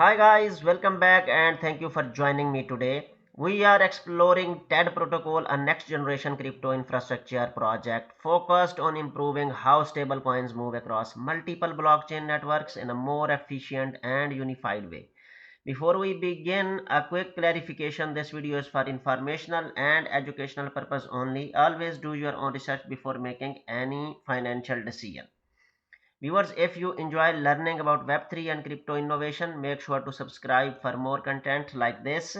Hi guys, welcome back and thank you for joining me today. We are exploring TED protocol, a next generation crypto infrastructure project focused on improving how stablecoins move across multiple blockchain networks in a more efficient and unified way. Before we begin, a quick clarification: this video is for informational and educational purpose only. Always do your own research before making any financial decision. Viewers, if you enjoy learning about Web3 and crypto innovation, make sure to subscribe for more content like this.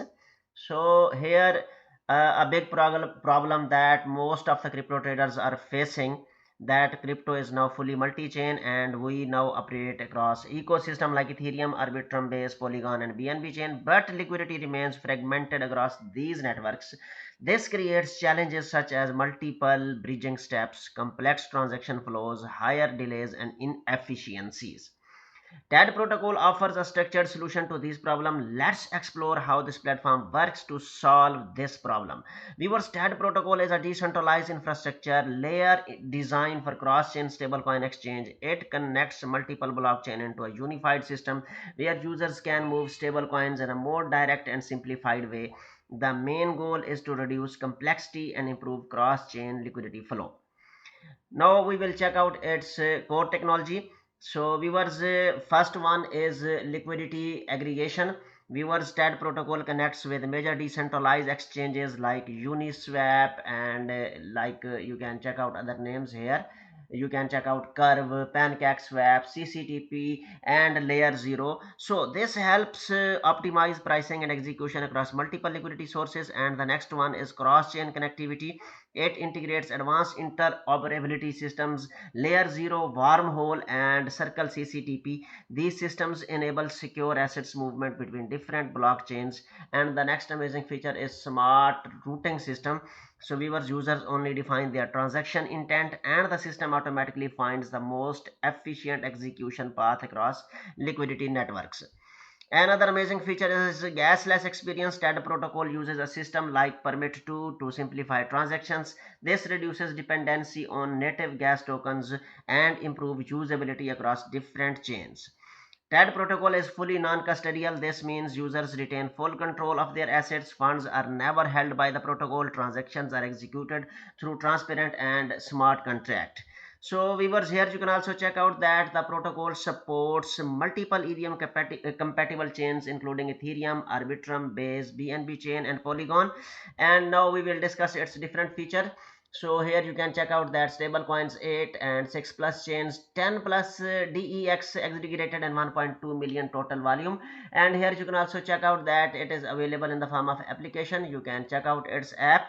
So here, a big problem that most of the crypto traders are facing, that crypto is now fully multi-chain and we now operate across ecosystem like Ethereum, Arbitrum Base, Polygon and BNB chain, but liquidity remains fragmented across these networks. This creates challenges such as multiple bridging steps, complex transaction flows, higher delays, and inefficiencies. TED protocol offers a structured solution to this problem. Let's explore how this platform works to solve this problem. Viewers, TED protocol is a decentralized infrastructure layer designed for cross-chain stablecoin exchange. It connects multiple blockchain into a unified system where users can move stablecoins in a more direct and simplified way. The main goal is to reduce complexity and improve cross-chain liquidity flow. Now we will check out its core technology. So viewers, first one is liquidity aggregation. Viewers, TED protocol connects with major decentralized exchanges like Uniswap and you can check out other names here. You can check out Curve, PancakeSwap, CCTP, and Layer Zero. So this helps optimize pricing and execution across multiple liquidity sources. And the next one is cross-chain connectivity. It integrates advanced interoperability systems, Layer 0, Wormhole, and Circle CCTP. These systems enable secure assets movement between different blockchains. And the next amazing feature is smart routing system. So viewers, users only define their transaction intent and the system automatically finds the most efficient execution path across liquidity networks. Another amazing feature is gasless experience. TED protocol uses a system like permit to simplify transactions. This reduces dependency on native gas tokens and improves usability across different chains. TED protocol is fully non-custodial. This means users retain full control of their assets. Funds are never held by the protocol. Transactions are executed through transparent and smart contract. So viewers, here you can also check out that the protocol supports multiple Ethereum compatible chains including Ethereum, Arbitrum, Base, BNB chain and Polygon. And now we will discuss its different feature. So here you can check out that stablecoins 8 and 6 plus chains, 10 plus DEX aggregated and 1.2 million total volume. And here you can also check out that it is available in the form of application. You can check out its app.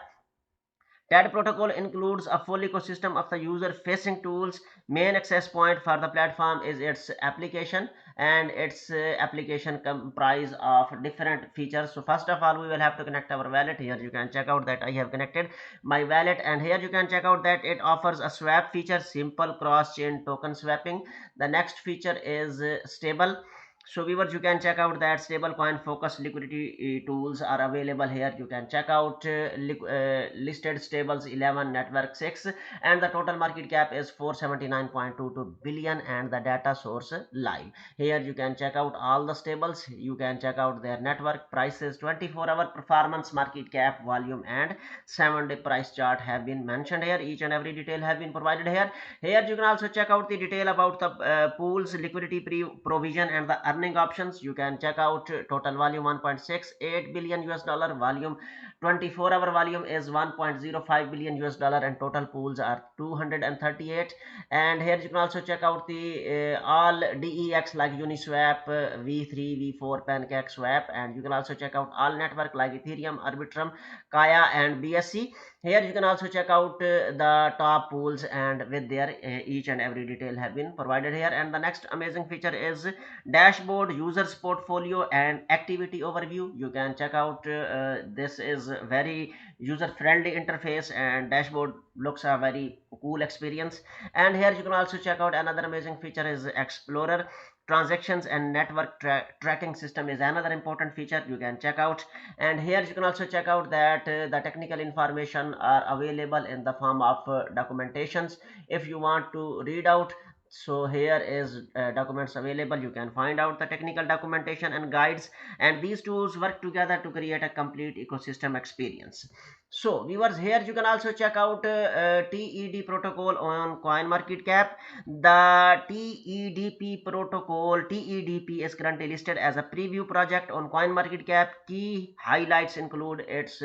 TED protocol includes a full ecosystem of the user-facing tools. Main access point for the platform is its application, and its application comprise of different features. So first of all, we will have to connect our wallet. Here you can check out that I have connected my wallet, and here you can check out that it offers a swap feature, simple cross-chain token swapping. The next feature is stable. So viewers, you can check out that stablecoin focused liquidity tools are available here. You can check out listed stables 11, network 6, and the total market cap is 479.22 billion, and the data source live. Here you can check out all the stables. You can check out their network prices, 24-hour performance, market cap, volume, and 7-day price chart have been mentioned here. Each and every detail have been provided here. Here you can also check out the detail about the pools, liquidity provision, and the earning options. You can check out total volume 1.68 billion US dollar, volume 24-hour volume is 1.05 billion US dollar, and total pools are 238. And here you can also check out the all DEX like Uniswap, V3, V4, PancakeSwap, and you can also check out all network like Ethereum, Arbitrum, Kaya, and BSC. Here you can also check out the top pools, and with their each and every detail have been provided here. And the next amazing feature is dashboard, users portfolio, and activity overview. You can check out this is very user friendly interface, and dashboard looks a very cool experience. And here you can also check out another amazing feature is explorer. Transactions and network tracking system is another important feature you can check out. And here you can also check out that the technical information are available in the form of documentations. If you want to read out, So here is documents available. You can find out the technical documentation and guides, and these tools work together to create a complete ecosystem experience. So viewers, here you can also check out TED protocol on CoinMarketCap. The TEDP protocol, TEDP is currently listed as a preview project on CoinMarketCap. Key highlights include its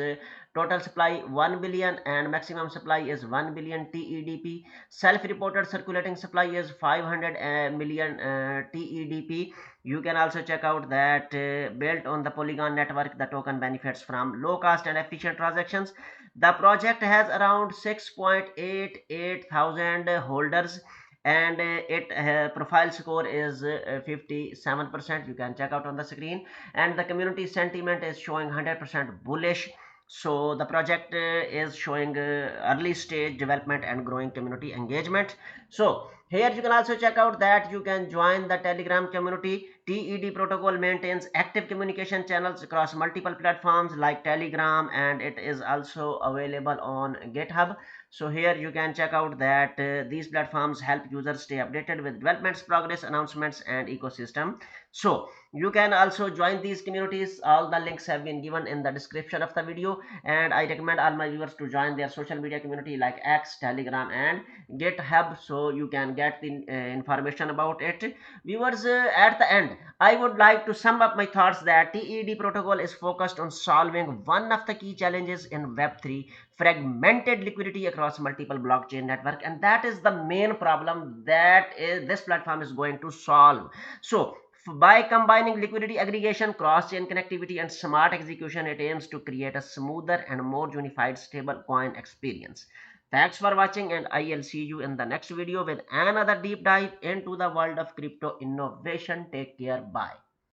total supply 1 billion and maximum supply is 1 billion TEDP. Self-reported circulating supply is 500 million TEDP. You can also check out that built on the Polygon network, the token benefits from low cost and efficient transactions. The project has around 6.88 thousand holders, and it profile score is 57%. You can check out on the screen, and the community sentiment is showing 100% bullish. So the project is showing early stage development and growing community engagement. So here you can also check out that you can join the Telegram community. TED protocol maintains active communication channels across multiple platforms like Telegram, and it is also available on GitHub. So here you can check out that these platforms help users stay updated with developments, progress, announcements, and ecosystem. So you can also join these communities. All the links have been given in the description of the video, and I recommend all my viewers to join their social media community like X, Telegram, and GitHub, so you can get the information about it. Viewers, at the end, I would like to sum up my thoughts that TED protocol is focused on solving one of the key challenges in Web3: fragmented liquidity across multiple blockchain network, and that is the main problem that this platform is going to solve. So by combining liquidity aggregation, cross-chain connectivity, and smart execution, it aims to create a smoother and more unified stablecoin experience. Thanks for watching, and I'll see you in the next video with another deep dive into the world of crypto innovation. Take care. Bye.